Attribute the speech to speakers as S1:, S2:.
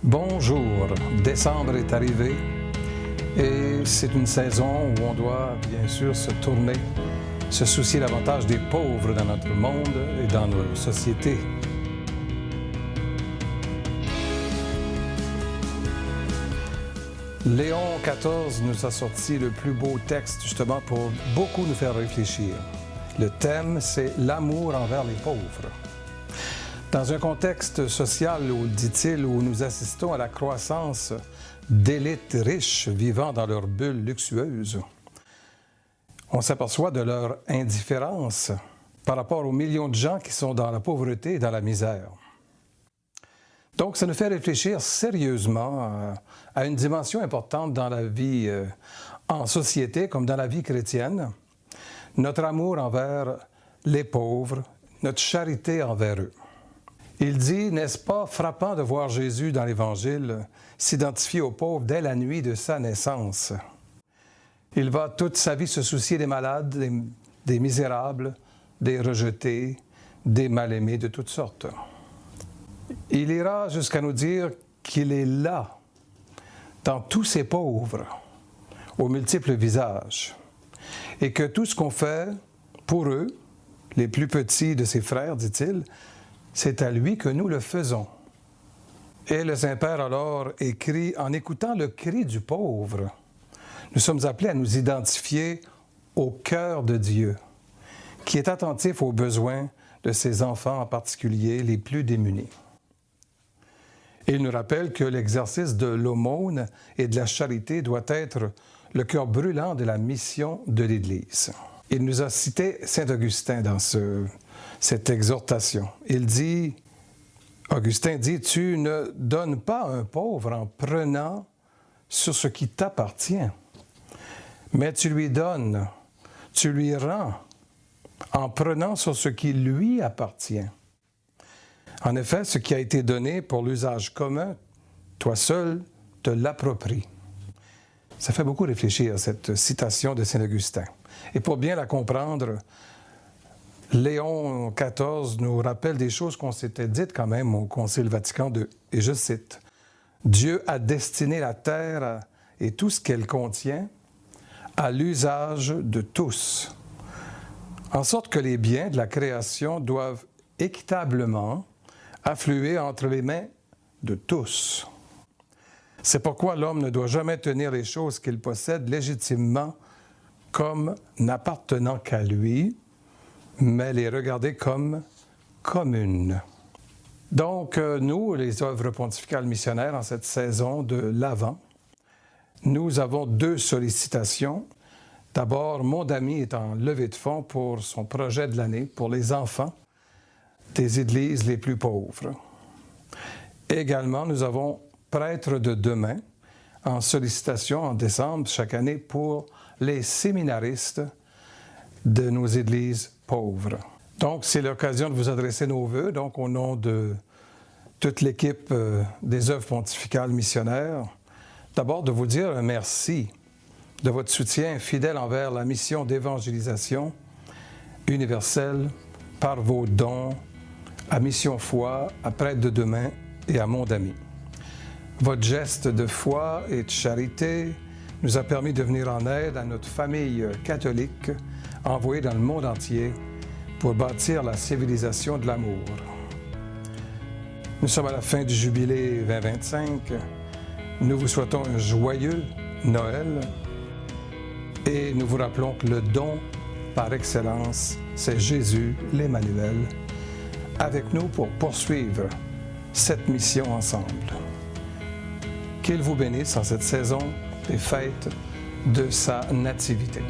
S1: Bonjour, décembre est arrivé et c'est une saison où on doit bien sûr se tourner, se soucier davantage des pauvres dans notre monde et dans nos sociétés. Léon XIV nous a sorti le plus beau texte justement pour beaucoup nous faire réfléchir. Le thème, c'est l'amour envers les pauvres. Dans un contexte social où, dit-il, où nous assistons à la croissance d'élites riches vivant dans leur bulle luxueuse, on s'aperçoit de leur indifférence par rapport aux millions de gens qui sont dans la pauvreté et dans la misère. Donc, ça nous fait réfléchir sérieusement à une dimension importante dans la vie en société comme dans la vie chrétienne, notre amour envers les pauvres, notre charité envers eux. Il dit, n'est-ce pas frappant de voir Jésus dans l'Évangile s'identifier aux pauvres dès la nuit de sa naissance? Il va toute sa vie se soucier des malades, des misérables, des rejetés, des mal-aimés de toutes sortes. Il ira jusqu'à nous dire qu'il est là, dans tous ces pauvres, aux multiples visages, et que tout ce qu'on fait pour eux, les plus petits de ses frères, dit-il, c'est à lui que nous le faisons. Et le Saint-Père alors écrit, en écoutant le cri du pauvre, nous sommes appelés à nous identifier au cœur de Dieu, qui est attentif aux besoins de ses enfants, en particulier les plus démunis. Et il nous rappelle que l'exercice de l'aumône et de la charité doit être le cœur brûlant de la mission de l'Église. Il nous a cité Saint Augustin dans cette exhortation. Augustin dit, « Tu ne donnes pas un pauvre en prenant sur ce qui t'appartient, mais tu lui donnes, tu lui rends en prenant sur ce qui lui appartient. En effet, ce qui a été donné pour l'usage commun, toi seul te l'appropries. » Ça fait beaucoup réfléchir, cette citation de Saint Augustin. Et pour bien la comprendre, Léon XIV nous rappelle des choses qu'on s'était dites quand même au Concile Vatican II. Et je cite, « Dieu a destiné la terre et tout ce qu'elle contient à l'usage de tous, en sorte que les biens de la création doivent équitablement affluer entre les mains de tous. C'est pourquoi l'homme ne doit jamais tenir les choses qu'il possède légitimement comme n'appartenant qu'à lui, mais les regarder comme communes. » Donc, nous, les œuvres pontificales missionnaires, en cette saison de l'Avent, nous avons deux sollicitations. D'abord, Mondami est en levée de fonds pour son projet de l'année, pour les enfants des églises les plus pauvres. Également, nous avons Prêtres de demain, en sollicitation en décembre chaque année pour les séminaristes de nos églises pauvres. Donc, c'est l'occasion de vous adresser nos vœux, donc au nom de toute l'équipe des œuvres pontificales missionnaires, d'abord de vous dire un merci de votre soutien fidèle envers la mission d'évangélisation universelle par vos dons à Mission Foi, à Prêtres de demain et à Mondami. Votre geste de foi et de charité nous a permis de venir en aide à notre famille catholique envoyée dans le monde entier pour bâtir la civilisation de l'amour. Nous sommes à la fin du jubilé 2025. Nous vous souhaitons un joyeux Noël et nous vous rappelons que le don par excellence, c'est Jésus, l'Emmanuel, avec nous pour poursuivre cette mission ensemble. Qu'il vous bénisse en cette saison des fêtes de sa nativité.